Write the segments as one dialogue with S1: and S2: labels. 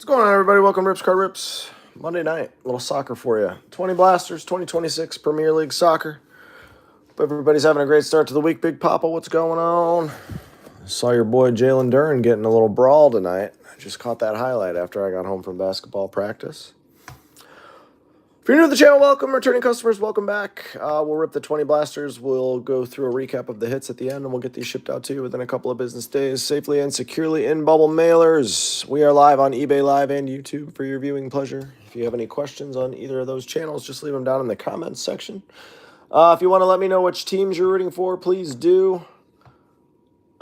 S1: What's going on, everybody? Welcome to Rips Card Rips. Monday night, a little soccer for you. 20 Blasters, 2026 Premier League Soccer. Hope everybody's having a great start to the week. Big Papa, what's going on? I saw your boy Jalen Duren getting a little brawl tonight. I just caught that highlight after I got home from basketball practice. If you're new to the channel, welcome. Returning customers, welcome back. We'll rip the 20 Blasters. We'll go through a recap of the hits at the end, and we'll get these shipped out to you within a couple of business days, safely and securely in bubble mailers. We are live on eBay Live and YouTube for your viewing pleasure. If you have any questions on either of those channels, just leave them down in the comments section. If you want to let me know which teams you're rooting for, please do.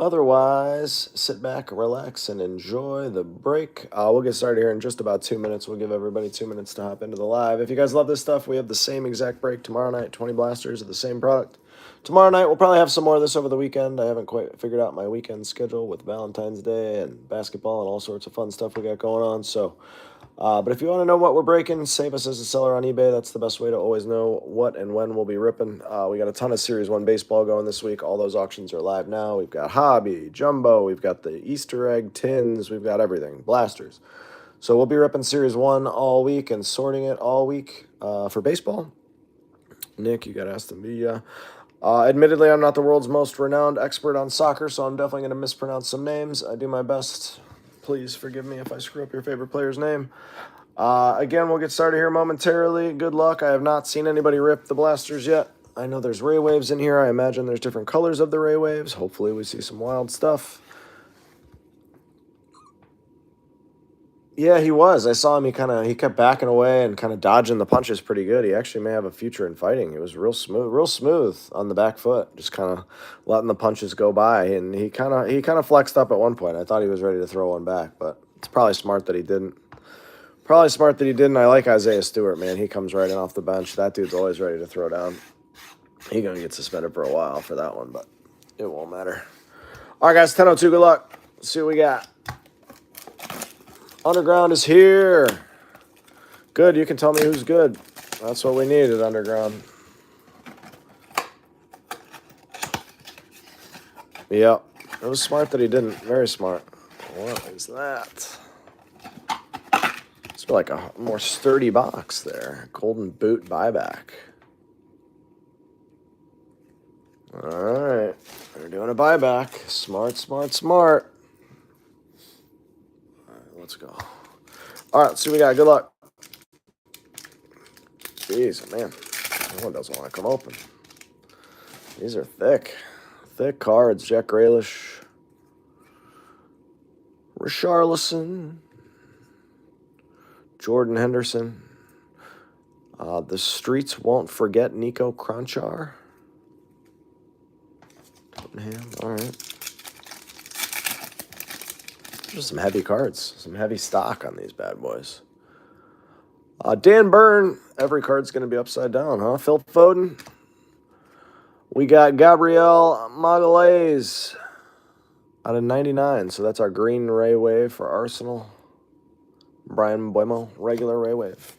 S1: Otherwise, sit back, relax, and enjoy the break. We'll get started here in just about 2 minutes. We'll give everybody 2 minutes to hop into the live. If you guys love this stuff, we have the same exact break tomorrow night. 20 Blasters of the same product. Tomorrow night, we'll probably have some more of this over the weekend. I haven't quite figured out my weekend schedule with Valentine's Day and basketball and all sorts of fun stuff we got going on. But if you want to know what we're breaking, save us as a seller on eBay. That's the best way to always know what and when we'll be ripping. We got a ton of Series 1 baseball going this week. All those auctions are live now. We've got Hobby, Jumbo, we've got the Easter egg tins, we've got everything, blasters. So we'll be ripping Series 1 all week and sorting it all week for baseball. Nick, you got Aston Villa. Admittedly, I'm not the world's most renowned expert on soccer, so I'm definitely going to mispronounce some names. I do my best. Please forgive me if I screw up your favorite player's name. Again, we'll get started here momentarily. Good luck. I have not seen anybody rip the Blasters yet. I know there's Ray Waves in here. I imagine there's different colors of the Ray Waves. Hopefully we see some wild stuff. Yeah, he was. I saw him. He kept backing away and kind of dodging the punches pretty good. He actually may have a future in fighting. He was real smooth on the back foot, just kind of letting the punches go by. And he kind of flexed up at one point. I thought he was ready to throw one back, but it's probably smart that he didn't. I like Isaiah Stewart, man. He comes right in off the bench. That dude's always ready to throw down. He's gonna get suspended for a while for that one, but it won't matter. All right, guys. 10:02. Good luck. Let's see what we got. Underground is here. Good, you can tell me who's good. That's what we need at Underground. Yep. It was smart that he didn't. Very smart. What is that? It's like a more sturdy box there. Golden Boot buyback. All right. They're doing a buyback. Smart. Let's go. All right, let's see what we got. Good luck. Jeez, man. That one doesn't want to come open. These are thick. Thick cards. Jack Grealish. Richarlison. Jordan Henderson. The Streets won't forget Nico Kranjčar. Tottenham. All right. Just some heavy cards, some heavy stock on these bad boys. Dan Byrne, every card's going to be upside down, huh? Phil Foden. We got Gabriel Magalhaes out of 99, so that's our green Ray Wave for Arsenal. Brian Buemo, regular Ray Wave.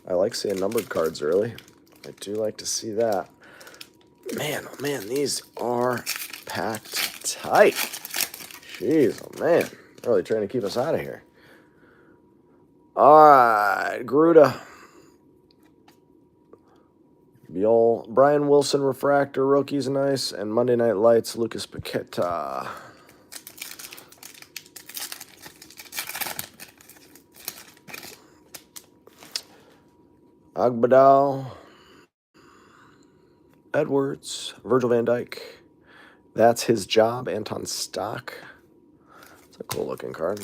S1: I like seeing numbered cards early. I do like to see that. Man, oh man, these are packed tight. Jeez, oh man. Really trying to keep us out of here. All right, Gruda. Biol, Brian Wilson Refractor, rookies nice. And Monday Night Lights, Lucas Paqueta. Agbadal. Edwards, Virgil van Dijk. That's his job. Anton Stock. It's a cool looking card.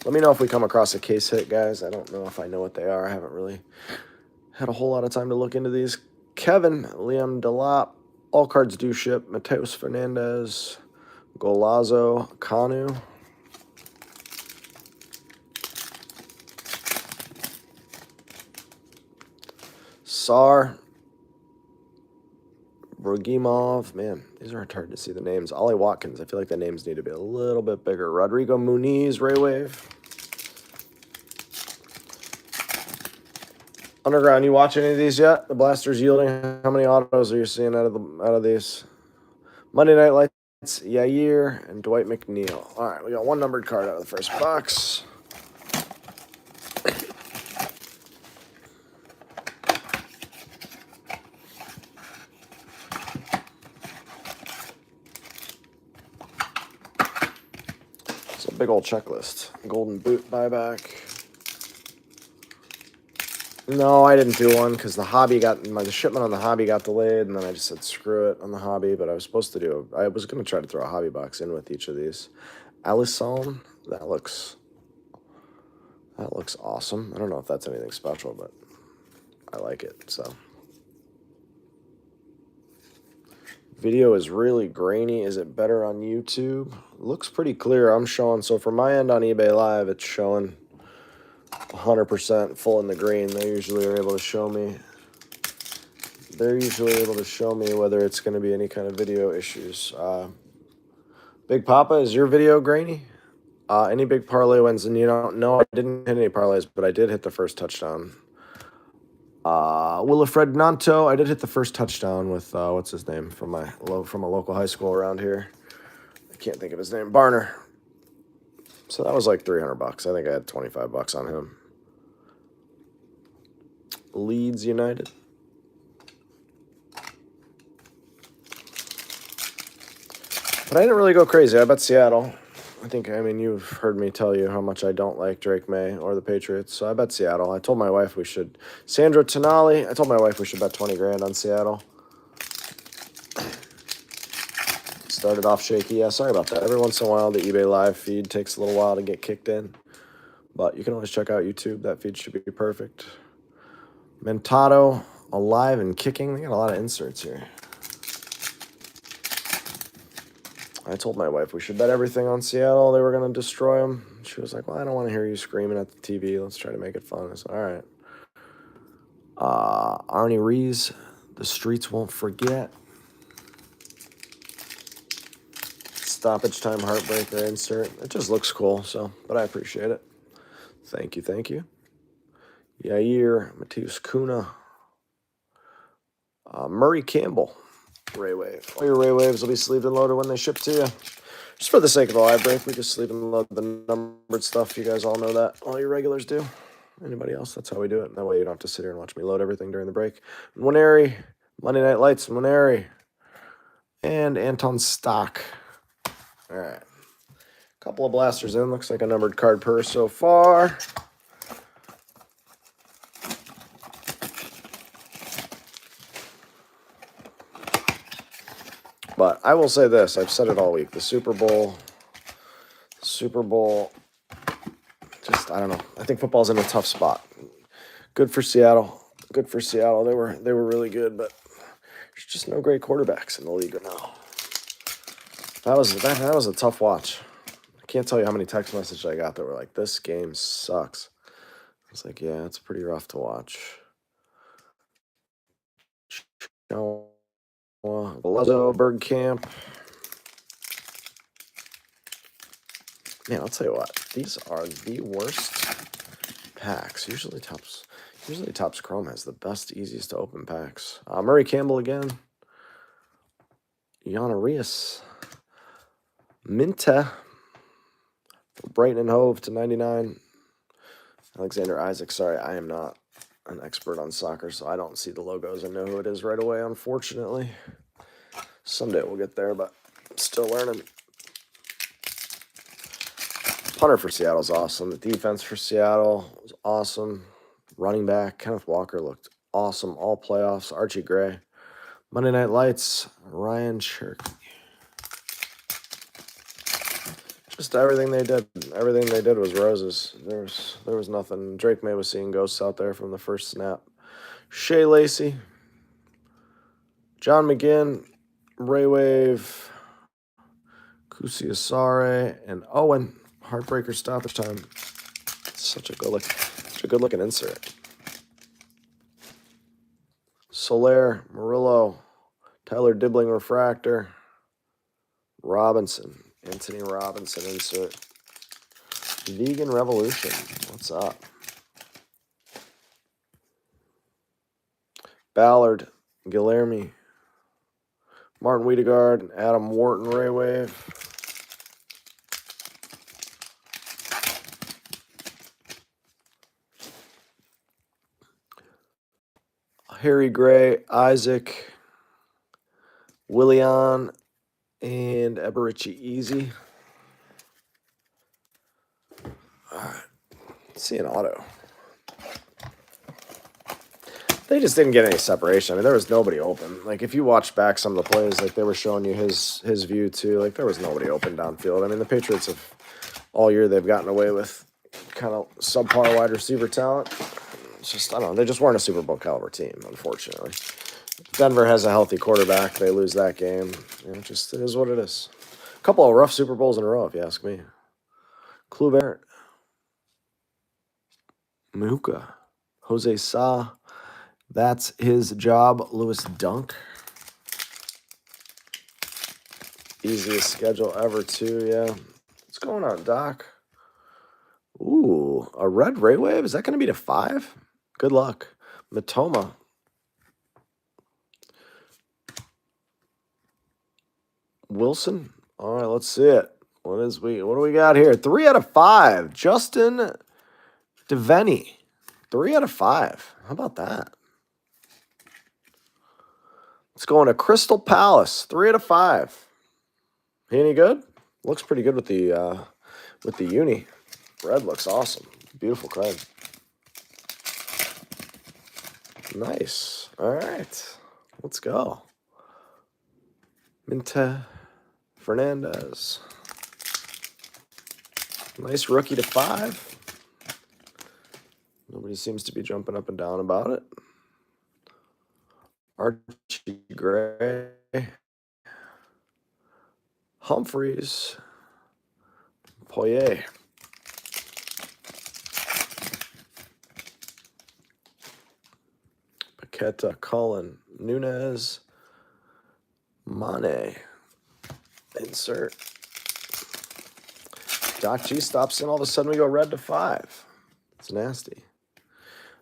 S1: Let me know if we come across a case hit, guys. I don't know if I know what they are. I haven't really had a whole lot of time to look into these. Kevin, Liam Delap. All cards do ship. Mateus Fernandez. Golazo Kanu. Sar, Brogimov, man, these aren't hard to see the names. Ollie Watkins, I feel like the names need to be a little bit bigger. Rodrigo Muniz, Ray Wave. Underground, you watch any of these yet? The blasters yielding. How many autos are you seeing out of these? Monday Night Lights, Yair and Dwight McNeil. All right, we got one numbered card out of the first box. It's a big old checklist. Golden boot buyback. No, I didn't do one because the shipment on the hobby got delayed, and then I just said screw it on the hobby. But I was supposed to I was going to try to throw a hobby box in with each of these. Alisson, that looks awesome. I don't know if that's anything special, but I like it. So video is really grainy. Is it better on YouTube? Looks pretty clear. I'm showing, so from my end on eBay Live, it's showing 100% full in the green. They usually are able to show me. They're usually able to show me whether it's going to be any kind of video issues. Big Papa, is your video grainy? Any big parlay wins? And no, I didn't hit any parlays, but I did hit the first touchdown. Willifred Nanto, I did hit the first touchdown with what's his name from a local high school around here. I can't think of his name. Barner. So that was like $300. I think I had $25 on him. Leeds United. But I didn't really go crazy. I bet Seattle. I mean, you've heard me tell you how much I don't like Drake May or the Patriots. So I bet Seattle. I told my wife we should. Sandra Tonali, I told my wife we should bet 20 grand on Seattle. Started off shaky. Yeah, sorry about that. Every once in a while, the eBay Live feed takes a little while to get kicked in. But you can always check out YouTube. That feed should be perfect. Mentado, alive and kicking. They got a lot of inserts here. I told my wife we should bet everything on Seattle. They were going to destroy them. She was like, well, I don't want to hear you screaming at the TV. Let's try to make it fun. I said, all right. Arnie Rees, the streets won't forget. Stoppage time heartbreaker insert. It just looks cool, but I appreciate it. Thank you, thank you. Yair, Mateus Kuna. Murray Campbell. Ray Wave. All your Ray Waves will be sleeved and loaded when they ship to you. Just for the sake of the live break, we just sleeve and load the numbered stuff. You guys all know that. All your regulars do. Anybody else? That's how we do it. That way you don't have to sit here and watch me load everything during the break. Nwaneri, Monday Night Lights, Nwaneri, and Anton Stock. All right. Couple of blasters in. Looks like a numbered card per so far. But I will say this, I've said it all week. The Super Bowl, just, I don't know. I think football's in a tough spot. Good for Seattle. Good for Seattle. They were really good, but there's just no great quarterbacks in the league right now. That was a tough watch. I can't tell you how many text messages I got that were like, this game sucks. I was like, yeah, it's pretty rough to watch. Belezzo, Bergkamp. Man, I'll tell you what. These are the worst packs. Usually Topps Chrome has the best, easiest to open packs. Murray Campbell again. Yana Rios. Minta. Brighton and Hove to 99. Alexander Isaac. Sorry, I am not an expert on soccer, so I don't see the logos and know who it is right away, unfortunately. Someday we'll get there, but I'm still learning. Punter for Seattle is awesome. The defense for Seattle was awesome. Running back, Kenneth Walker looked awesome. All playoffs. Archie Gray. Monday Night Lights, Ryan Cherky. Just everything they did. Everything they did was roses. There was nothing. Drake May was seeing ghosts out there from the first snap. Shea Lacey. John McGinn. Ray Wave. Kusi Asare and Owen. Heartbreaker stoppage time. Such a good looking insert. Soler, Murillo, Tyler Dibbling refractor. Robinson. Anthony Robinson insert. Vegan Revolution. What's up? Ballard, Guilherme, Martin Wiedegaard, Adam Wharton, Ray Wave. Harry Gray, Isaac, Willian, and Eberici Easy. All right. Let's see an auto. They just didn't get any separation. I mean, there was nobody open. Like, if you watched back some of the plays, like, they were showing you his view, too. Like, there was nobody open downfield. I mean, the Patriots have, all year, they've gotten away with kind of subpar wide receiver talent. It's just, I don't know, they just weren't a Super Bowl caliber team, unfortunately. Denver has a healthy quarterback. They lose that game. You know, it is what it is. A couple of rough Super Bowls in a row, if you ask me. Kluivert, Mahuka, Jose Sa. That's his job. Lewis Dunk. Easiest schedule ever, too, yeah. What's going on, Doc? Ooh, a red Ray Wave? Is that going to be to 5? Good luck. Matoma. Wilson. All right, let's see it. What do we got here? 3 out of 5. Justin Devaney. 3 out of 5. How about that? Let's go into Crystal Palace. 3 out of 5. He any good? Looks pretty good with the uni. Red looks awesome. Beautiful card. Nice. All right. Let's go. Minta Fernandez. Nice rookie to 5. Nobody seems to be jumping up and down about it. Archie Gray. Humphreys. Poirier. Paqueta, Cullen, Nunez, Mane. Insert. Doc G stops in. All of a sudden we go red to 5. It's nasty.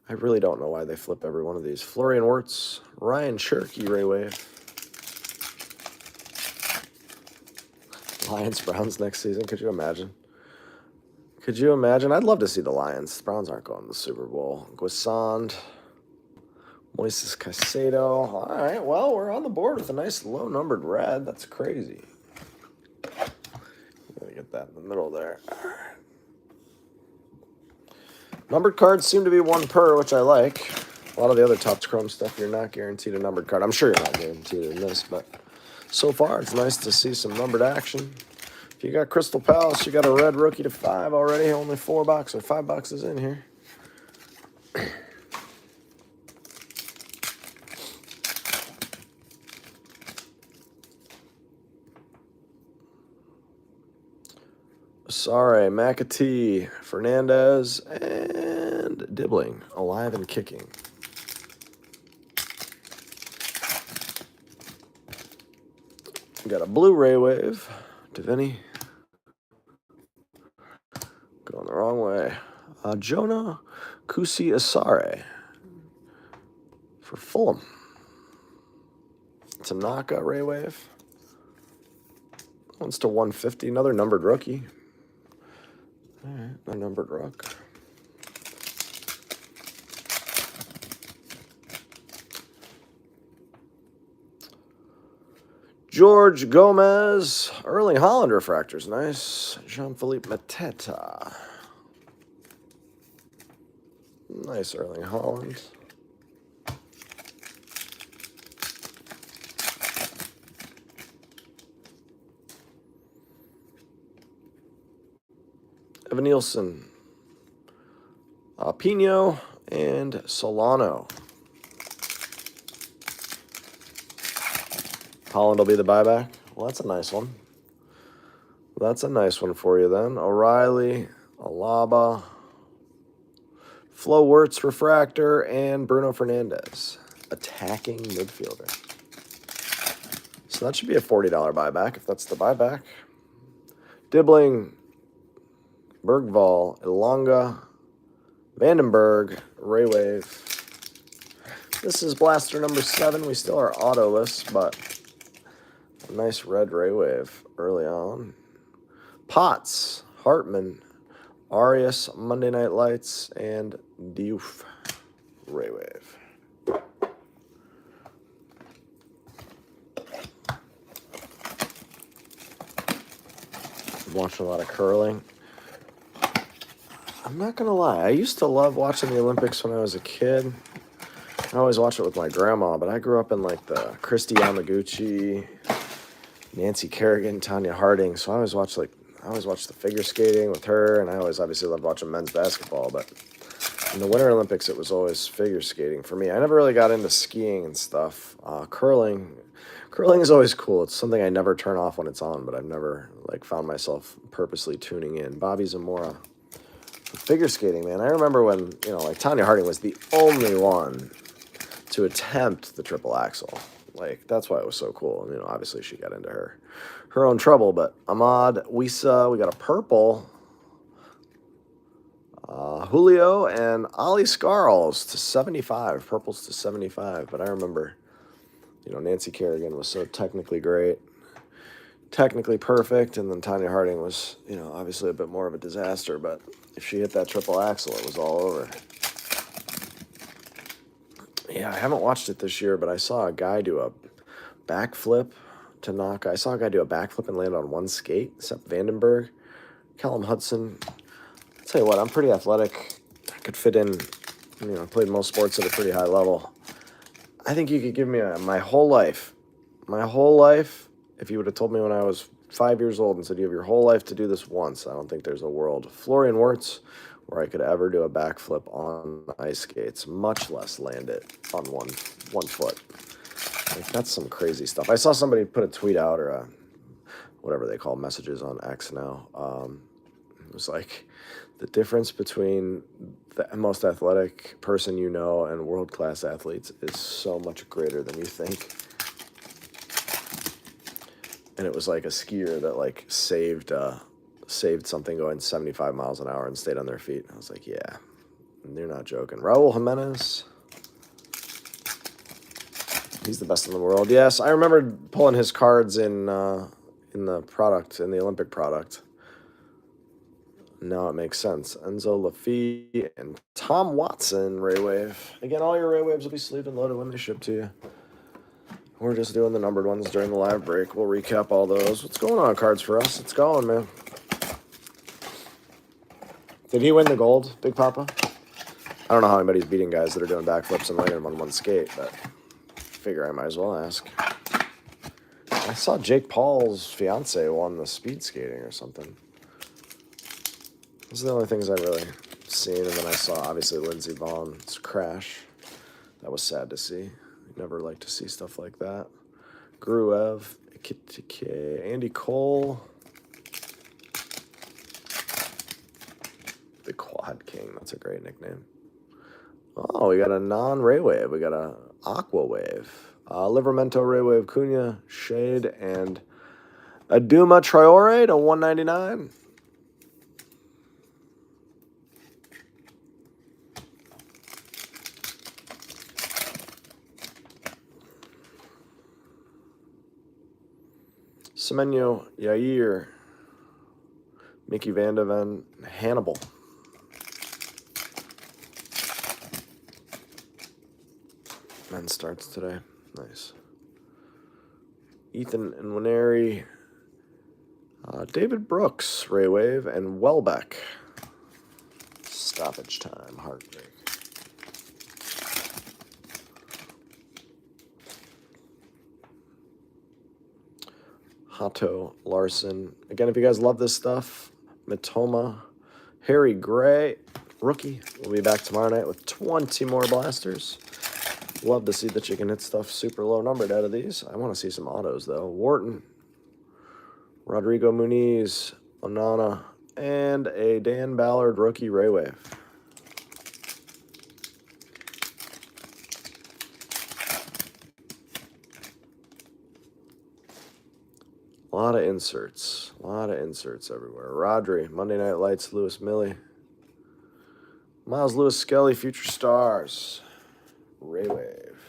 S1: I really don't know why they flip every one of these. Florian Wirtz, Ryan Cherky, Ray Wave. Lions, Browns next season. Could you imagine? Could you imagine? I'd love to see the Lions. The Browns aren't going to the Super Bowl. Guisand, Moises Caicedo. All right, well, we're on the board with a nice low-numbered red. That's crazy. Gotta get that in the middle there. All right. Numbered cards seem to be 1 per, which I like. A lot of the other Topps Chrome stuff, you're not guaranteed a numbered card. I'm sure you're not guaranteed in this, but so far it's nice to see some numbered action. If you got Crystal Palace, you got a red rookie to 5 already. Only 4 boxes or 5 boxes in here. Sorry, McAtee, Fernandez, and Dibbling, alive and kicking. We got a blue Ray Wave, Devaney. Going the wrong way. Jonah Kusi Asare for Fulham. Tanaka Ray Wave. One's to 150, another numbered rookie. All right, a numbered rook. George Gomez, Erling Haaland refractors, nice. Jean-Philippe Mateta. Nice Erling Haaland. Evan Nielsen, Pino, and Solano. Holland will be the buyback. Well, that's a nice one. That's a nice one for you then. O'Reilly, Alaba, Flo Wirtz, refractor, and Bruno Fernandez, attacking midfielder. So that should be a $40 buyback if that's the buyback. Dibbling, Bergvall, Ilonga, Vandenberg, Ray Wave. This is blaster number 7. We still are autoless, but a nice red Ray Wave early on. Potts, Hartman, Arias, Monday Night Lights, and Diouf Ray Wave. I'm watching a lot of curling. I'm not gonna lie, I used to love watching the Olympics when I was a kid. I always watched it with my grandma, but I grew up in like the Christy Yamaguchi, Nancy Kerrigan, Tanya Harding, so I always watched the figure skating with her, and I always obviously loved watching men's basketball, but in the Winter Olympics it was always figure skating for me. I never really got into skiing and stuff. Curling is always cool. It's something I never turn off when it's on, but I've never like found myself purposely tuning in. Bobby Zamora. Figure skating, man. I remember when, like Tanya Harding was the only one to attempt the triple axel. Like, that's why it was so cool. And, obviously she got into her own trouble, but Ahmad, Wisa, we got a purple. Julio and Ali Scarls to 75. Purples to 75. But I remember, Nancy Kerrigan was so technically great, technically perfect, and then Tanya Harding was, obviously a bit more of a disaster, but if she hit that triple axel, it was all over. Yeah, I haven't watched it this year, but I saw a guy do a backflip to knock. I saw a guy do a backflip and land on one skate, Sepp Vandenberg, Callum Hudson. I'll tell you what, I'm pretty athletic. I could fit in, played most sports at a pretty high level. I think you could give me my whole life, if you would have told me when I was 5 years old and said you have your whole life to do this once, I don't think there's a world, Florian Wirtz, where I could ever do a backflip on ice skates, much less land it on one foot. Like, that's some crazy stuff. I saw somebody put a tweet out, or whatever they call messages on X now. It was like, the difference between the most athletic person and world-class athletes is so much greater than you think. And it was like a skier that like saved something going 75 miles an hour and stayed on their feet. I was like, yeah, you're not joking. Raul Jimenez, he's the best in the world. Yes, I remember pulling his cards in the Olympic product. Now it makes sense. Enzo Lafite and Tom Watson Ray Wave. Again, all your Ray Waves will be sleeved and loaded when they ship to you. We're just doing the numbered ones during the live break. We'll recap all those. What's going on, cards for us? It's going, man. Did he win the gold, Big Papa? I don't know how anybody's beating guys that are doing backflips and landing them on one skate, but I figure I might as well ask. I saw Jake Paul's fiance won the speed skating or something. Those are the only things I've really seen. And then I saw, obviously, Lindsey Vohn's crash. That was sad to see. Never like to see stuff like that. Gruev, Andy Cole. The Quad King. That's a great nickname. Oh, we got a non-Ray Wave. We got a Aqua Wave. Livermento Ray Wave Cunha, Shade, and Aduma Traore to 199. Semenyo, Yair, Mickey Van de Ven, Hannibal. Men starts today. Nice. Ethan and Winery, David Brooks, Ray Wave, and Welbeck. Stoppage time, heartbreak. Hato Larson. Again, if you guys love this stuff, Matoma, Harry Gray, rookie. We'll be back tomorrow night with 20 more blasters. Love to see that you can hit stuff super low numbered out of these. I want to see some autos, though. Wharton, Rodrigo Muniz, Onana, and a Dan Ballard rookie Ray Wave. A lot of inserts everywhere. Rodri, Monday Night Lights, Lewis Millie. Miles Lewis Skelly, Future Stars. Ray Wave.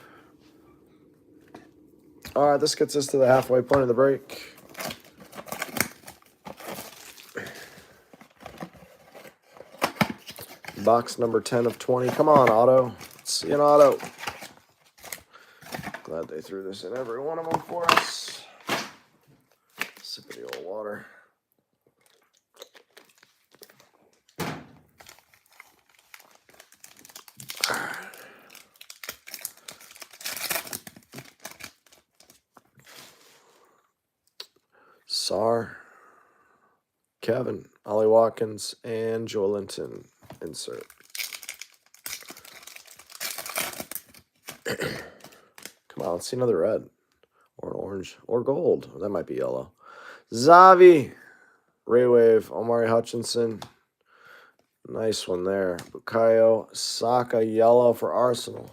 S1: All right, this gets us to the halfway point of the break. Box number 10 of 20. Come on, auto. Let's see an auto. Glad they threw this in every one of them for us. Sip of the old water. Sar, Kevin, Ollie Watkins, and Joe Linton. Insert. Come on, let's see another red. Or an orange. Or gold. That might be yellow. Zavi, Ray Wave, Omari Hutchinson. Nice one there. Bukayo Saka, yellow for Arsenal.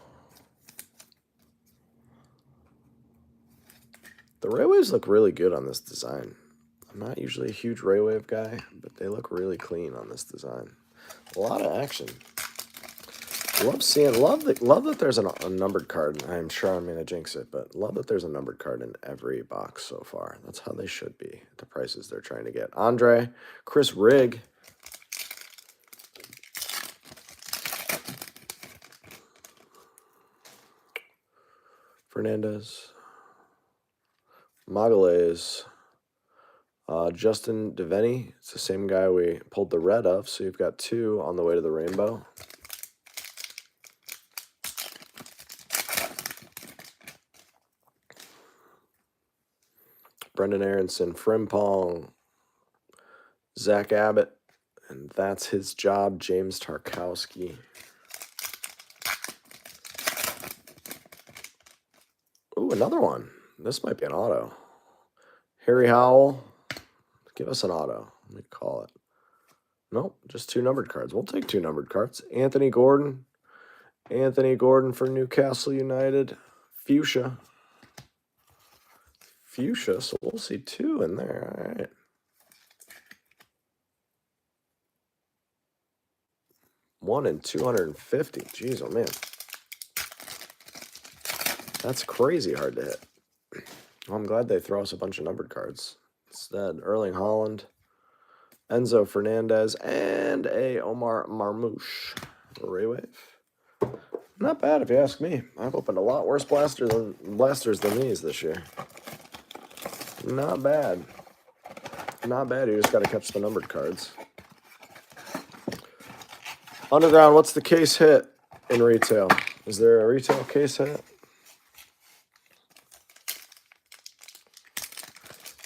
S1: The Ray Waves look really good on this design. I'm not usually a huge Ray Wave guy, but they look really clean on this design. A lot of action. Love that there's a numbered card. I'm sure I'm gonna jinx it, but love that there's a numbered card in every box so far. That's how they should be. The prices they're trying to get. Andre, Chris Rigg. Fernandez. Magalhaes. Justin Devaney. It's the same guy we pulled the red of, so you've got two on the way to the rainbow. Brendan Aronson, Frimpong, Zach Abbott, and that's his job, James Tarkowski. Ooh, another one. This might be an auto. Harry Howell, give us an auto. Let me call it. Nope, just two numbered cards. We'll take two numbered cards. Anthony Gordon for Newcastle United. Fuchsia, so we'll see two in there. All right. One in 250. Jeez, oh man. That's crazy hard to hit. Well, I'm glad they throw us a bunch of numbered cards. Instead, Erling Haaland, Enzo Fernandez, and a Omar Marmouche. Ray Wave. Not bad if you ask me. I've opened a lot worse blasters than these this year. Not bad. Not bad. You just got to catch the numbered cards. Underground, what's the case hit in retail? Is there a retail case hit?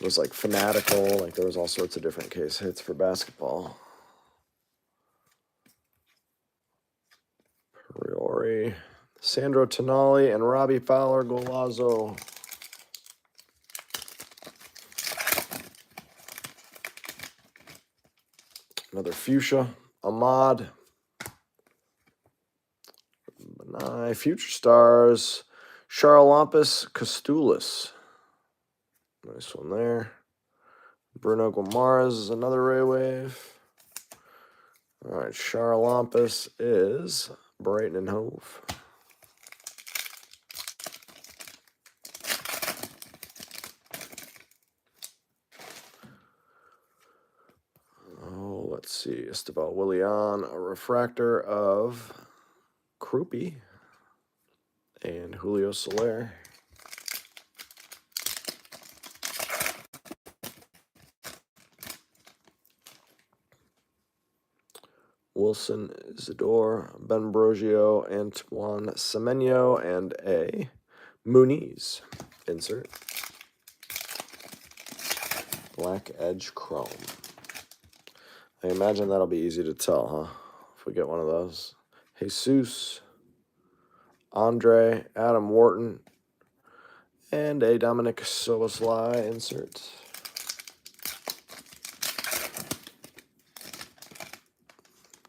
S1: It was like Fanatical. Like there was all sorts of different case hits for basketball. Priori, Sandro Tonali, and Robbie Fowler, Golazo. Another Fuchsia, Ahmad. Benai, Future Stars, Charalampus Costulis. Nice one there. Bruno Guimaraes is another Ray Wave. All right, Charalampus is Brighton and Hove. Oh, let's see. Esteban Willian, a refractor of Krupi and Julio Soler. Wilson Isidore, Ben Brogio, Antoine Semenyo, and a Muniz. Insert. Black Edge Chrome. I imagine that'll be easy to tell, huh? If we get one of those. Jesus, Andre, Adam Wharton, and a Dominic Soboslai insert.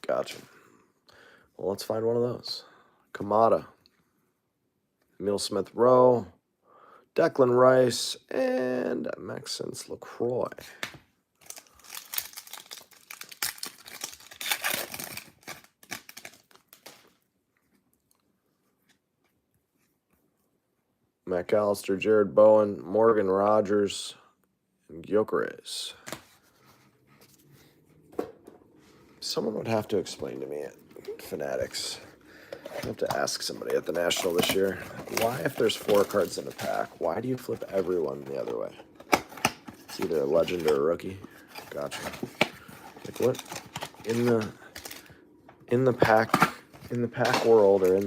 S1: Gotcha. Well, let's find one of those. Kamada, Emil Smith Rowe, Declan Rice, and Maxence LaCroix. McAllister, Jared Bowen, Morgan Rogers, and Gyökeres. Someone would have to explain to me at Fanatics. I have to ask somebody at the National this year, why if there's 4 cards in a pack, why do you flip everyone the other way? It's either a legend or a rookie. Gotcha. Like what in the pack world, or in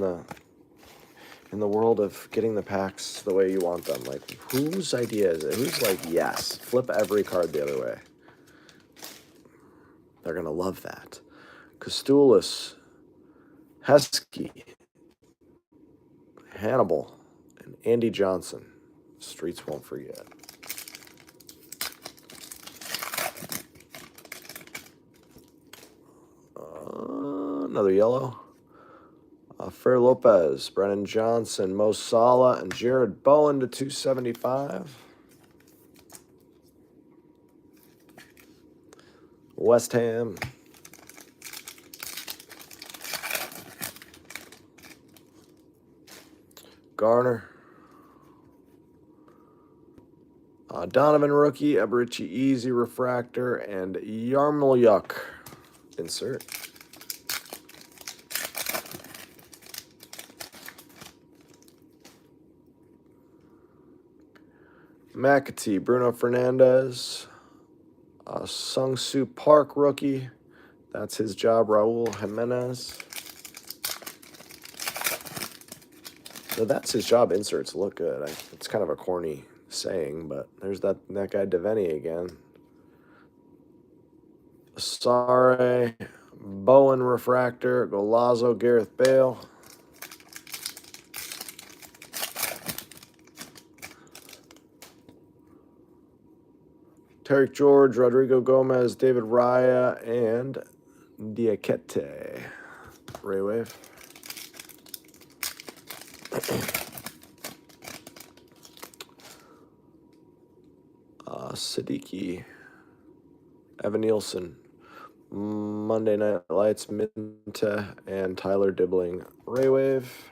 S1: the world of getting the packs the way you want them, like whose idea is it? Who's like, yes, flip every card the other way? They're gonna love that. Kostulis, Heskey, Hannibal, and Andy Johnson. Streets won't forget. Another yellow. Fer Lopez, Brennan Johnson, Mo Salah, and Jared Bowen to 275. West Ham. Garner. Donovan rookie, Eberici easy refractor, and Yarmolyuk insert. McAtee, Bruno Fernandez, Sung-Soo Park rookie. That's his job, Raul Jimenez. So that's his job. Inserts look good. It's kind of a corny saying, but there's that guy Devaney again. Sare, Bowen refractor, Golazo, Gareth Bale. Tarek George, Rodrigo Gomez, David Raya, and Diakite. Ray Wave. Siddiqui, Evan Nielsen, Monday Night Lights, Minta, and Tyler Dibbling. Ray Wave.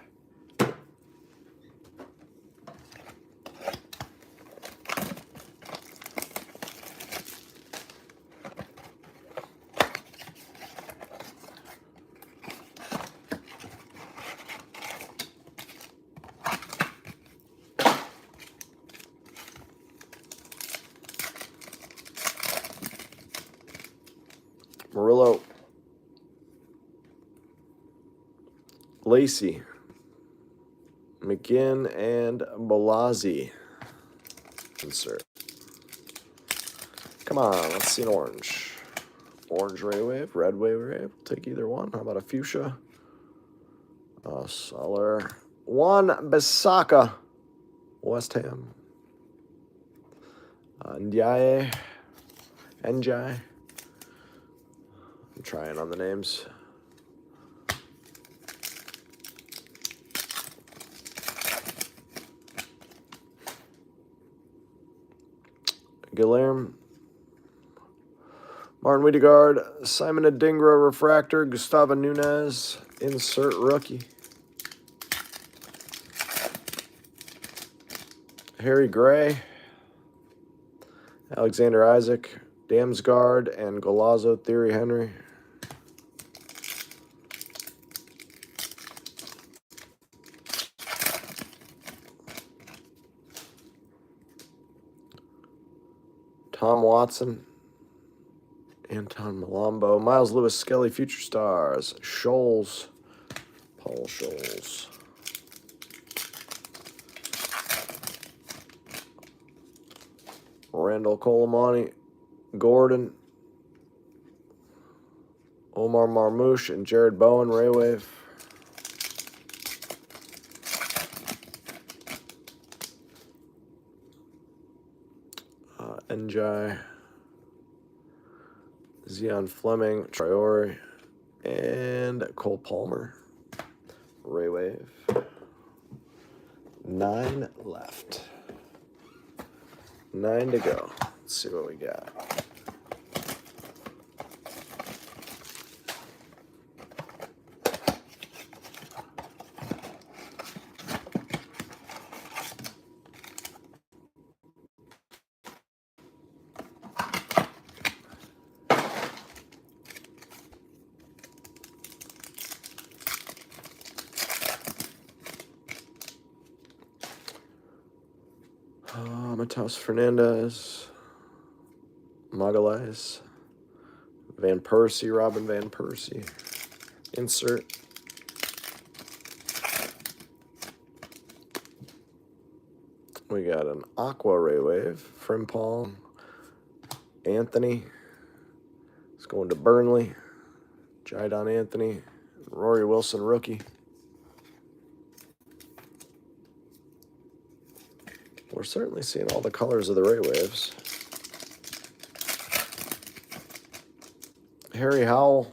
S1: Murillo, Lacey, McGinn, and Bolazzi. Insert. Come on, let's see an orange. Orange Ray Wave, red Ray Wave. Take either one. How about a fuchsia? Solar. Juan Bissaka, West Ham. Ndiaye, Njai. I'm trying on the names. Guilherme, Martin Wiedegaard, Simon Adingra refractor, Gustavo Nunez, insert rookie. Harry Gray, Alexander Isaac, Damsgaard, and Golazo Thierry Henry. Tom Watson, Anton Malombo, Miles Lewis Skelly, Future Stars, Scholes, Paul Scholes. Randall Colomani, Gordon, Omar Marmouche, and Jared Bowen, Ray Wave. Njai, Zion Fleming, Traore, and Cole Palmer, Ray Wave. 9 left. 9 to go. Let's see what we got. Matheus Fernandez, Magalhaes, Van Persie, Robin Van Persie. Insert. We got an Aqua Ray Wave, Frimpong, Anthony. It's going to Burnley. Jydon Anthony, Rory Wilson, rookie. We're certainly seeing all the colors of the Ray Waves. Harry Howell,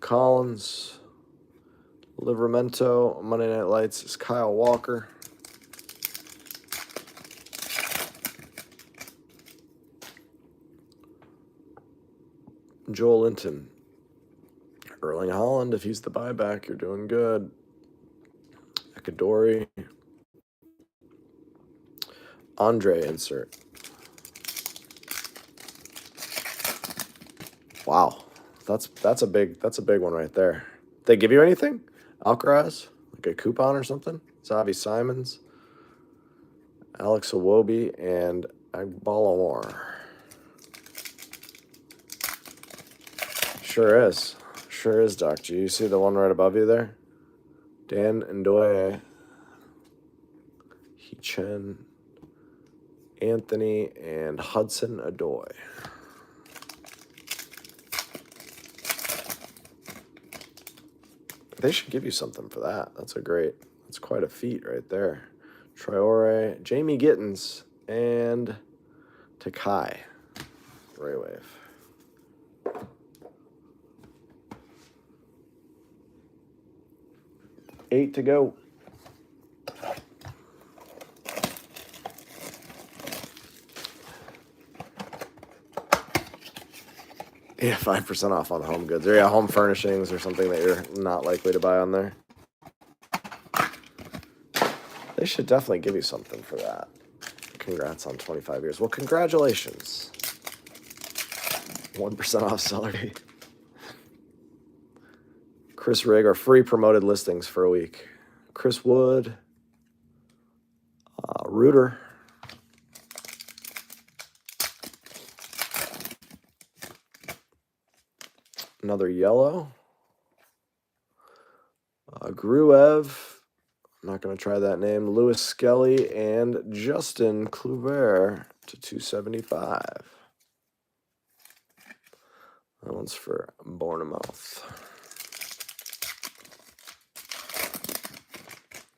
S1: Collins, Livramento. Monday Night Lights is Kyle Walker. Joel Linton. Erling Haaland, if he's the buyback, you're doing good. Ekadori. Andre insert. Wow. That's a big one right there. They give you anything? Alcaraz? Like a coupon or something? Zavi Simons, Alex Iwobi, and Agbalamore. Sure is. Sure is, Doc G. You see the one right above you there? Dan Ndoye, He-Chen, Anthony, and Hudson Odoi. They should give you something for that. That's quite a feat right there. Traore, Jamie Gittins, and Takai. Ray Wave. Eight to go. Yeah, 5% off on home goods. Or yeah, home furnishings or something that you're not likely to buy on there. They should definitely give you something for that. Congrats on 25 years. Well, congratulations. 1% off seller date. Chris Rigg, or free promoted listings for a week. Chris Wood. Reuter. Another yellow. Gruev. I'm not going to try that name. Lewis Skelly and Justin Kluivert to 275. That one's for Bournemouth.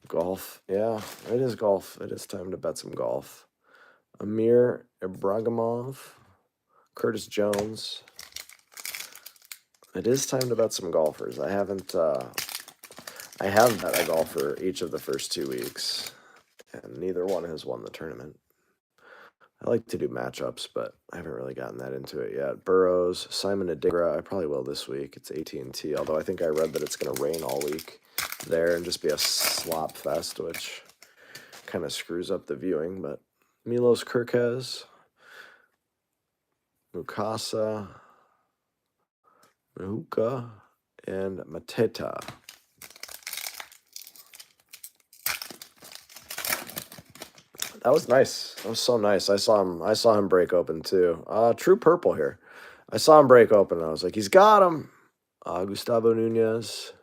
S1: Golf. Yeah, it is golf. It is time to bet some golf. Amir Ibragimov. Curtis Jones. It is time to bet some golfers. I have bet a golfer each of the first 2 weeks, and neither one has won the tournament. I like to do matchups, but I haven't really gotten that into it yet. Burrows, Simon Adigra, I probably will this week. It's AT&T, although I think I read that it's going to rain all week there and just be a slop fest, which kind of screws up the viewing. But Milos Kerkez, Mukasa, Mahuka, and Mateta. That was nice. That was so nice. I saw him break open too. True purple here. I saw him break open and I was like, he's got him. Gustavo Nunez.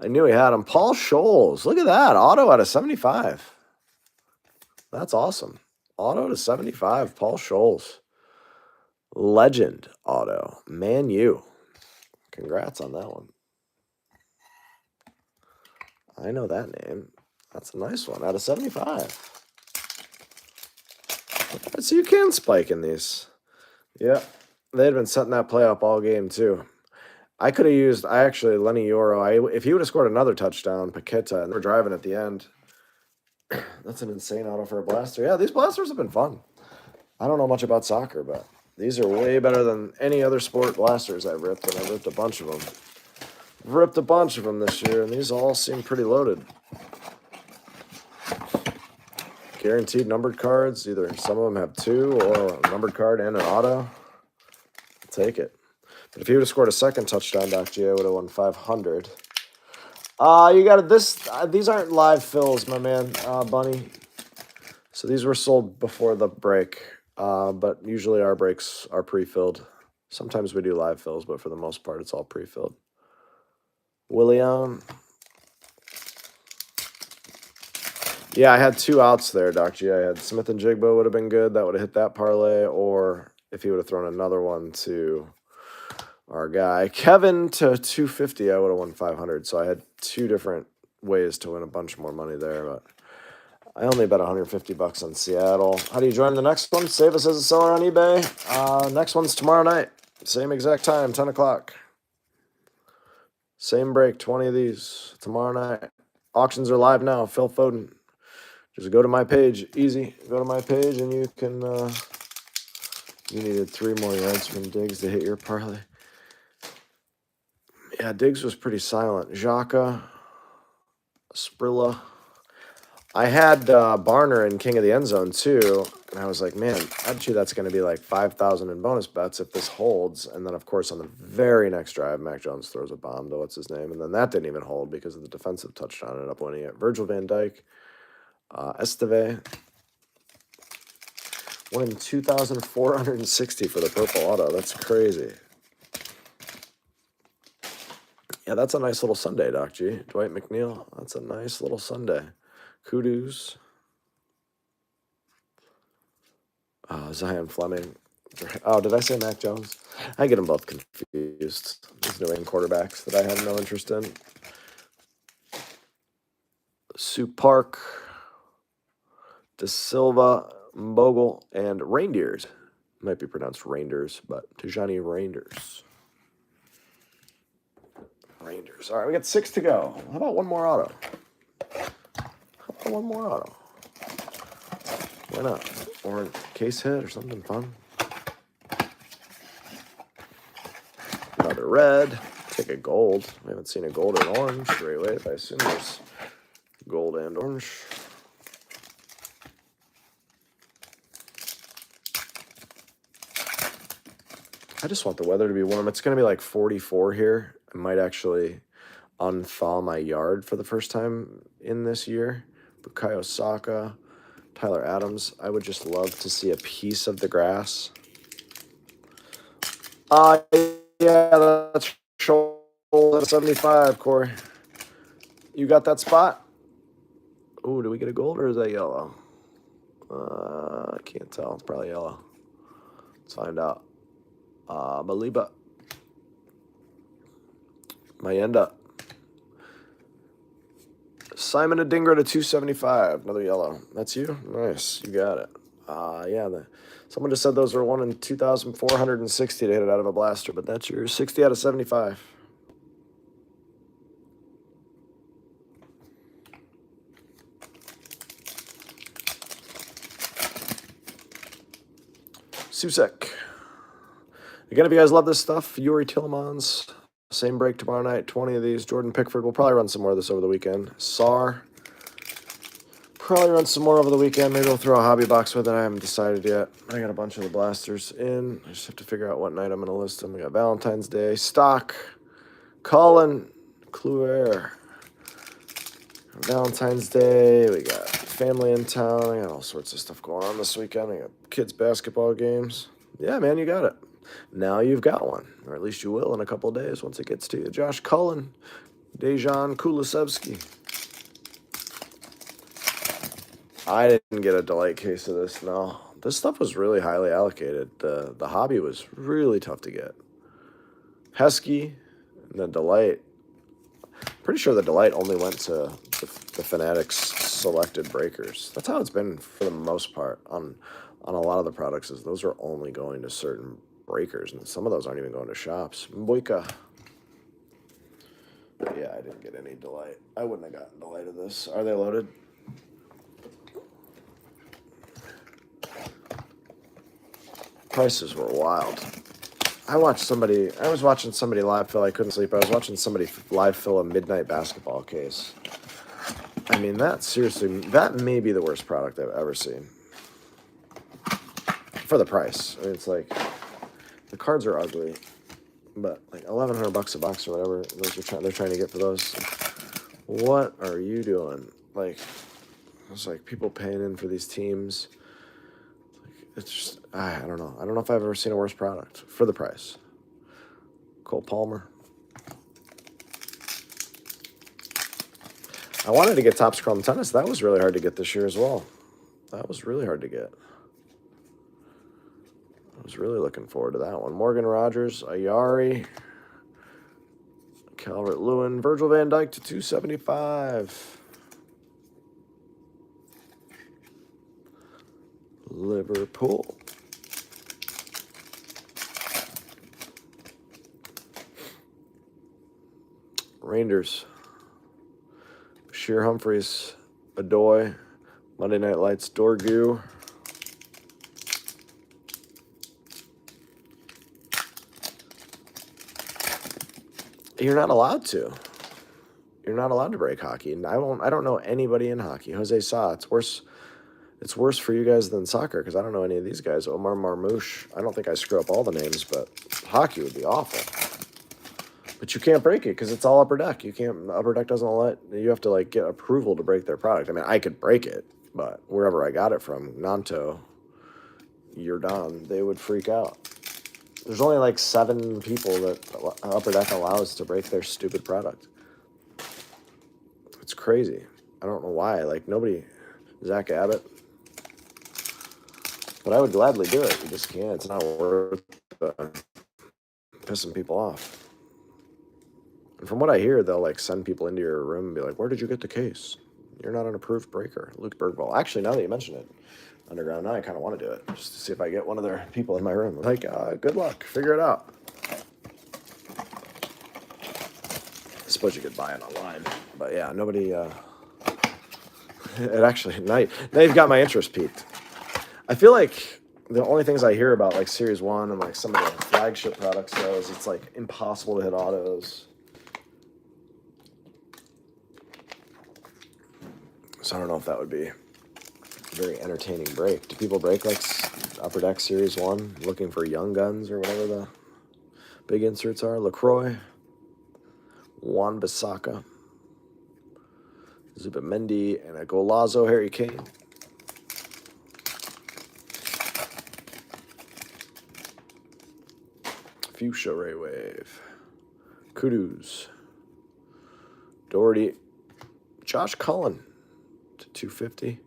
S1: I knew he had him. Paul Scholes. Look at that. Auto out of 75. That's awesome. Auto to 75. Paul Scholes. Legend auto. Man U. Congrats on that one. I know that name. That's a nice one. Out of 75. So you can spike in these. Yeah. They had been setting that play up all game too. I could have used, Lenny Yoro. If he would have scored another touchdown, Paqueta, and we're driving at the end. That's an insane auto for a blaster. Yeah, these blasters have been fun. I don't know much about soccer, but these are way better than any other sport blasters I've ripped, and I've ripped a bunch of them. I've ripped a bunch of them this year, and these all seem pretty loaded. Guaranteed numbered cards. Either some of them have 2 or a numbered card and an auto. I'll take it. But if he would have scored a second touchdown, Doc G, I would have won 500. You got this. These aren't live fills, my man, Bunny. So these were sold before the break, but usually our breaks are pre-filled. Sometimes we do live fills, but for the most part, it's all pre-filled. William. Yeah, I had 2 outs there, Doc G. I had Smith and Jigba would have been good. That would have hit that parlay. Or if he would have thrown another one to our guy. Kevin to 250, I would have won 500. So I had 2 different ways to win a bunch more money there. But I only bet 150 bucks on Seattle. How do you join the next one? Save us as a seller on eBay. Next one's tomorrow night. Same exact time, 10 o'clock. Same break, 20 of these tomorrow night. Auctions are live now. Phil Foden. Just go to my page. Easy. Go to my page and you can, you needed 3 more yards from Diggs to hit your parlay. Yeah, Diggs was pretty silent. Xhaka, Sprilla. I had Barner in King of the End Zone too, and I was like, man, I bet you that's going to be like 5,000 in bonus bets if this holds. And then, of course, on the very next drive, Mac Jones throws a bomb to what's his name, and then that didn't even hold because of the defensive touchdown. Ended up winning it. Virgil van Dijk, Esteve, winning 2,460 for the purple auto. That's crazy. Yeah, that's a nice little Sunday, Doc G. Dwight McNeil, that's a nice little Sunday. Kudos. Zion Fleming. Oh, did I say Mac Jones? I get them both confused. These New England quarterbacks that I have no interest in. Sue Park, De Silva, Bogle, and Reindeers. Might be pronounced Reindeers, but Tijani Reindeers. Reindeers. All right, we got 6 to go. How about one more auto? One more auto. Why not? Or a case hit or something fun. Another red. Take a gold. We haven't seen a gold and orange. Great wave. I assume there's gold and orange. I just want the weather to be warm. It's going to be like 44 here. I might actually unthaw my yard for the first time in this year. Bukayo Saka, Tyler Adams. I would just love to see a piece of the grass. Yeah, that's shoulder 75, Corey. You got that spot? Oh, do we get a gold or is that yellow? I can't tell. It's probably yellow. Let's find out. Maliba. Mayenda. Simon Adingra to 275. Another yellow. That's you? Nice. You got it. Yeah. Someone just said those were 1 in 2,460 to hit it out of a blaster, but that's your 60 out of 75. Susek. Again, if you guys love this stuff, Yuri Tillmans. Same break tomorrow night, 20 of these. Jordan Pickford. We'll probably run some more of this over the weekend. Sar. Probably run some more over the weekend. Maybe we'll throw a hobby box with it. I haven't decided yet. I got a bunch of the blasters in. I just have to figure out what night I'm going to list them. We got Valentine's Day. Stock. Colin. Kluwer. Valentine's Day. We got family in town. I got all sorts of stuff going on this weekend. I got kids' basketball games. Yeah, man, you got it. Now you've got one, or at least you will in a couple of days once it gets to you. Josh Cullen, Dejan Kulusevski. I didn't get a delight case of this, no. This stuff was really highly allocated. The hobby was really tough to get. Heskey, and the delight. Pretty sure the delight only went to the Fanatics selected breakers. That's how it's been for the most part on a lot of the products. Is those are only going to certain breakers, and some of those aren't even going to shops. Mboika. Yeah, I didn't get any delight. I wouldn't have gotten delight of this. Are they loaded? Prices were wild. I was watching somebody live fill. I couldn't sleep. I was watching somebody live fill a midnight basketball case. I mean, that may be the worst product I've ever seen. For the price. I mean, it's like, the cards are ugly, but like $1,100 a box or whatever they're trying to get for those. What are you doing? Like, It's like people paying in for these teams. It's just, I don't know. I don't know if I've ever seen a worse product for the price. Cole Palmer. I wanted to get Topps Chrome Tennis. That was really hard to get this year as well. That was really hard to get. I was really looking forward to that one. Morgan Rogers, Ayari, Calvert-Lewin, Virgil van Dijk to 275. Liverpool. Rangers. Sheer Humphreys, Adoy, Monday Night Lights, Dorgu. You're not allowed to. You're not allowed to break hockey. And I don't know anybody in hockey. Jose Sa, it's worse. It's worse for you guys than soccer because I don't know any of these guys. Omar Marmouche. I don't think I screw up all the names, but hockey would be awful. But you can't break it because it's all Upper Deck. You can't. Upper Deck doesn't let. You have to like get approval to break their product. I mean, I could break it, but wherever I got it from, Nanto, you're done. They would freak out. There's only like 7 people that Upper Deck allows to break their stupid product. It's crazy. I don't know why. Like nobody. Zach Abbott. But I would gladly do it. You just can't. It's not worth pissing people off. And from what I hear, they'll like send people into your room and be like, "Where did you get the case? You're not an approved breaker." Luke Bergvall. Actually, now that you mention it, Underground, now I kind of want to do it just to see if I get one of their people in my room. Like, good luck. Figure it out. I suppose you could buy it online, but yeah, nobody. It actually now you've got my interest peaked. I feel like the only things I hear about like Series 1 and like some of the flagship products though is it's like impossible to hit autos. So I don't know if that would be a very entertaining break. Do people break like Upper Deck Series 1 looking for Young Guns or whatever the big inserts are? LaCroix, Juan Bissaka, Zubimendi, and a Golazo Harry Kane. Fuchsia Ray Wave. Kudus. Doherty. Josh Cullen to 250.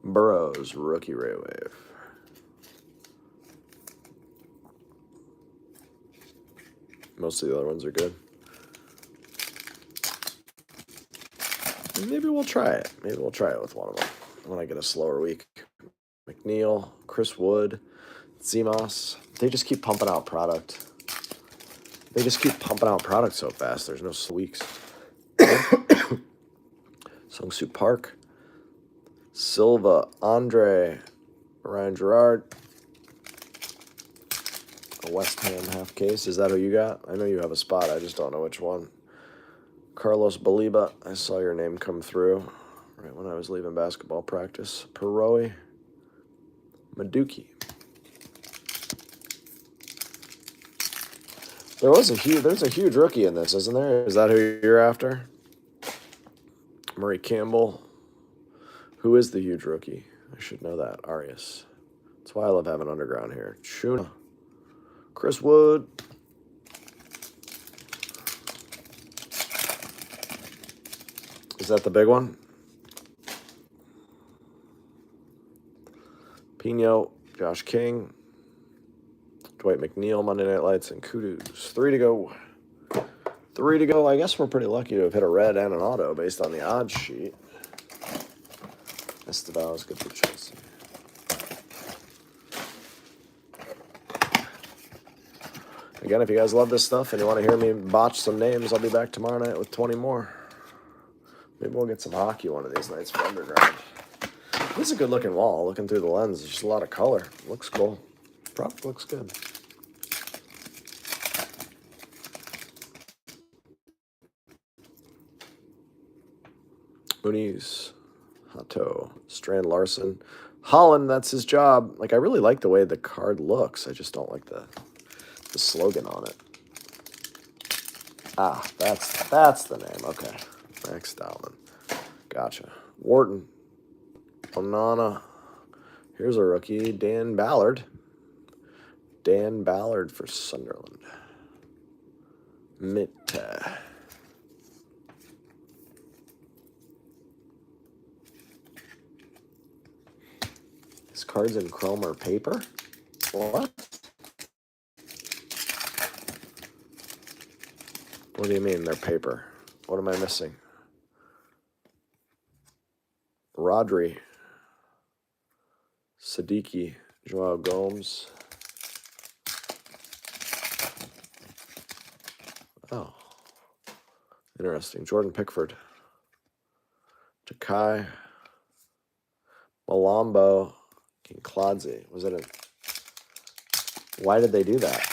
S1: Burrows, rookie Ray Wave. Most of the other ones are good. Maybe we'll try it. Maybe we'll try it with one of them when I get a slower week. McNeil, Chris Wood, Zemos. They just keep pumping out product. They just keep pumping out product so fast. There's no weeks. Sung-Soo Park. Silva, Andre, Ryan Gerard. A West Ham half case. Is that who you got? I know you have a spot. I just don't know which one. Carlos Baliba. I saw your name come through right when I was leaving basketball practice. Peroi. Maduki. There's a huge rookie in this, isn't there? Is that who you're after? Murray Campbell. Who is the huge rookie? I should know that. Arias. That's why I love having Underground here. Chuna. Chris Wood. Is that the big one? Pino. Josh King. Dwight McNeil, Monday Night Lights, and Kudus. 3 to go. 3 to go. I guess we're pretty lucky to have hit a red and an auto based on the odds sheet. Estevao is good for Chelsea. Again, if you guys love this stuff and you want to hear me botch some names, I'll be back tomorrow night with 20 more. Maybe we'll get some hockey one of these nights for Underground. This is a good looking wall. Looking through the lens, there's just a lot of color. Looks cool. Product looks good. Muniz, Hato, Strand Larson, Holland. That's his job. Like I really like the way the card looks. I just don't like the slogan on it. Ah, that's the name. Okay, Max Dowman. Gotcha. Wharton, Onana. Here's a rookie, Dan Ballard. Dan Ballard for Sunderland. Mitte. These cards in chrome or paper? What? What do you mean they're paper? What am I missing? Rodri. Siddiqui. Joao Gomes. Oh. Interesting. Jordan Pickford. Takai. Malombo. Kinkladze. Was it a... Why did they do that?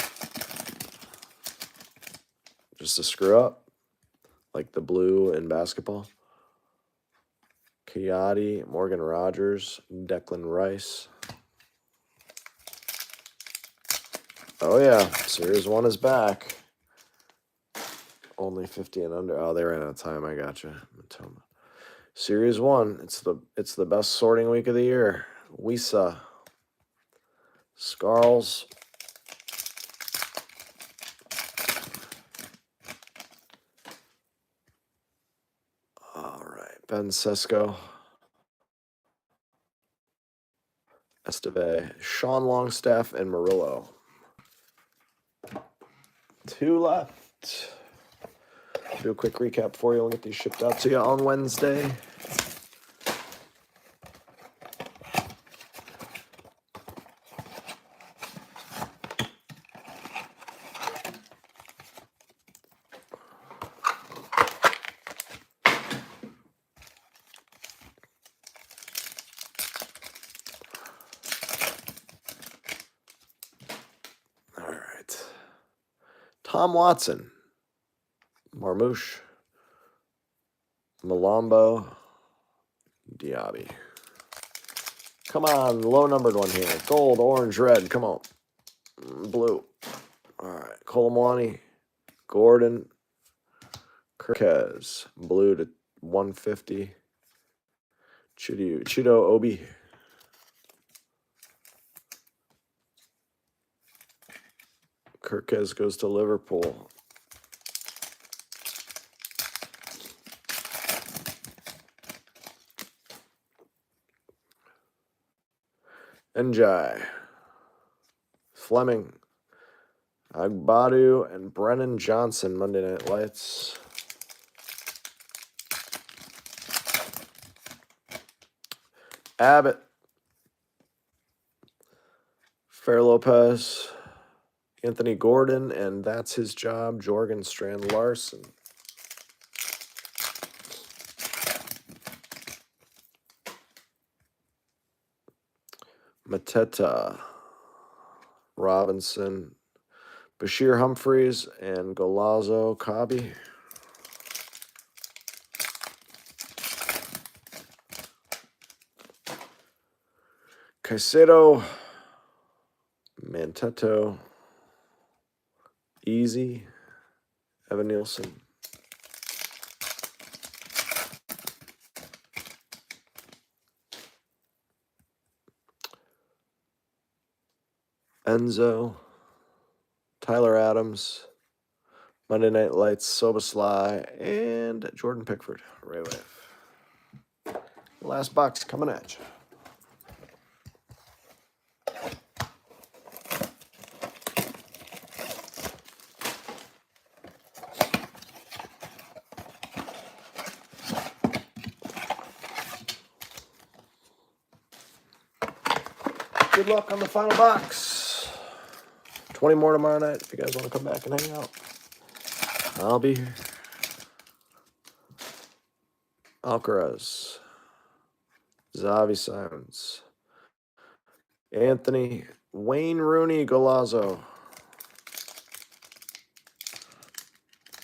S1: Just to screw up? Like the blue in basketball? Kayati, Morgan Rogers, Declan Rice. Oh, yeah. Series 1 is back. Only 50 and under. Oh, they ran out of time. I gotcha. Matoma. Series 1. It's the best sorting week of the year. Wisa. Scarls. All right. Ben Sesko. Esteve. Sean Longstaff and Murillo. 2 left. Do a quick recap for you. We'll get these shipped out to you on Wednesday. All right. Tom Watson. Marmouche. Malombo. Diaby. Come on, low-numbered one here. Gold, orange, red. Come on. Blue. All right. Colomwani. Gordon. Kirkez. Blue to 150. Chido Obi. Kirkez goes to Liverpool. Njai. Fleming. Agbadu and Brennan Johnson, Monday Night Lights. Abbott. Fair Lopez. Anthony Gordon, and that's his job, Jorgen Strand Larson. Mateta. Robinson. Bashir Humphreys and Golazo Kabi. Caicedo. Mantetto. Easy. Evan Nielsen. Enzo. Tyler Adams. Monday Night Lights, Soboslai, and Jordan Pickford. Ray Wave. Last box coming at you. Good luck on the final box. 20 more tomorrow night if you guys want to come back and hang out. I'll be here. Alcaraz. Zavi Simons. Anthony. Wayne Rooney Golazo.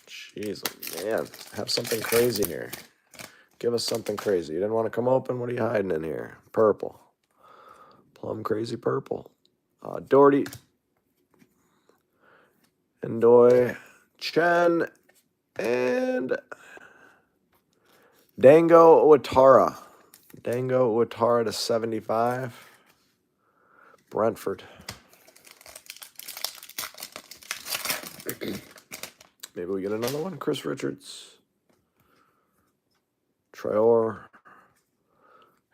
S1: Jeez, man. Have something crazy here. Give us something crazy. You didn't want to come open? What are you hiding in here? Purple. Plum crazy purple. Doherty. Ndoye. Chen. And Dango Ouattara. Dango Ouattara to 75. Brentford. Maybe we get another one. Chris Richards. Traore.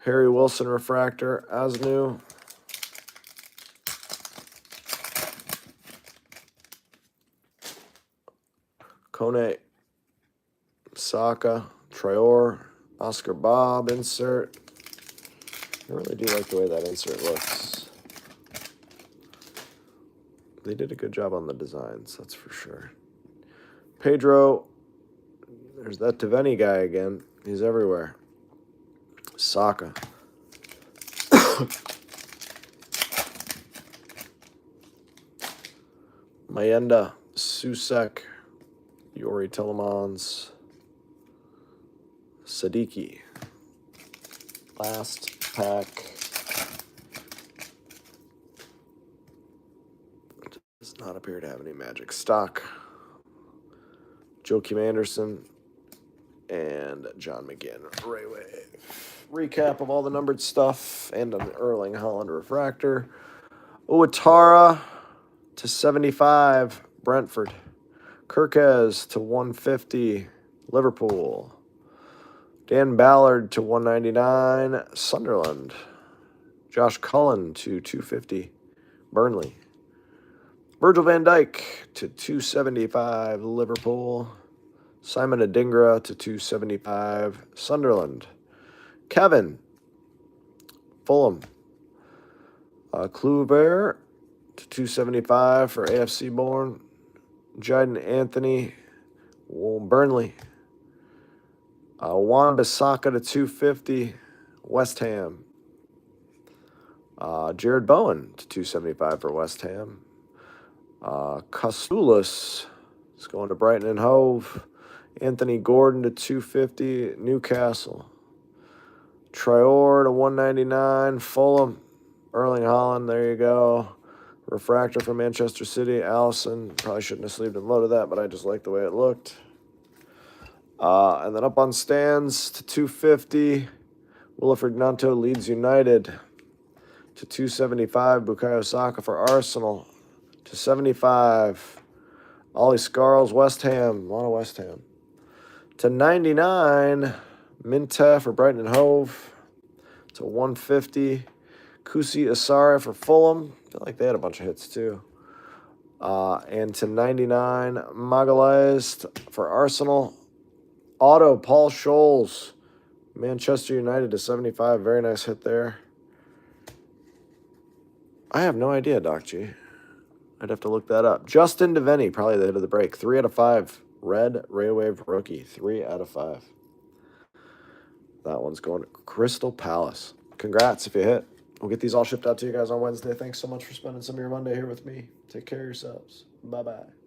S1: Harry Wilson refractor. Asnu. Kone. Saka. Traore. Oscar Bob insert. I really do like the way that insert looks. They did a good job on the designs, that's for sure. Pedro. There's that Taveni guy again. He's everywhere. Saka. Mayenda. Susek. Yori Telemans. Sadiki. Last pack. Does not appear to have any magic stock. Joakim Anderson and John McGinn. Raywave. Recap of all the numbered stuff and an Erling Haaland refractor. Ouattara to 75. Brentford. Kirkez to 150. Liverpool. Dan Ballard to 199. Sunderland. Josh Cullen to 250. Burnley. Virgil van Dijk to 275. Liverpool. Simon Adingra to 275. Sunderland. Kevin. Fulham. Kluivert to 275 for AFC Born. Jayden Anthony. Burnley. Wan-Bissaka to 250. West Ham. Jared Bowen to 275 for West Ham. Kasulis is going to Brighton and Hove. Anthony Gordon to 250. Newcastle. Traore to 199. Fulham. Erling Haaland, there you go. Refractor from Manchester City. Allison. Probably shouldn't have sleeved and loaded that, but I just like the way it looked. And then up on stands to 250. Wilfred Gnonto, Leeds United. To 275. Bukayo Saka for Arsenal. To 75. Ollie Scarles, West Ham. A lot of West Ham. To 99. Minte for Brighton and Hove. To 150. Kusi Asare for Fulham. I feel like they had a bunch of hits too. And to 99. Magalhaes for Arsenal. Auto, Paul Scholes. Manchester United to 75. Very nice hit there. I have no idea, Doc G. I'd have to look that up. Justin Devaney, probably the hit of the break. 3 out of 5. Red Raywave rookie. 3 out of 5. That one's going to Crystal Palace. Congrats if you hit. We'll get these all shipped out to you guys on Wednesday. Thanks so much for spending some of your Monday here with me. Take care of yourselves. Bye-bye.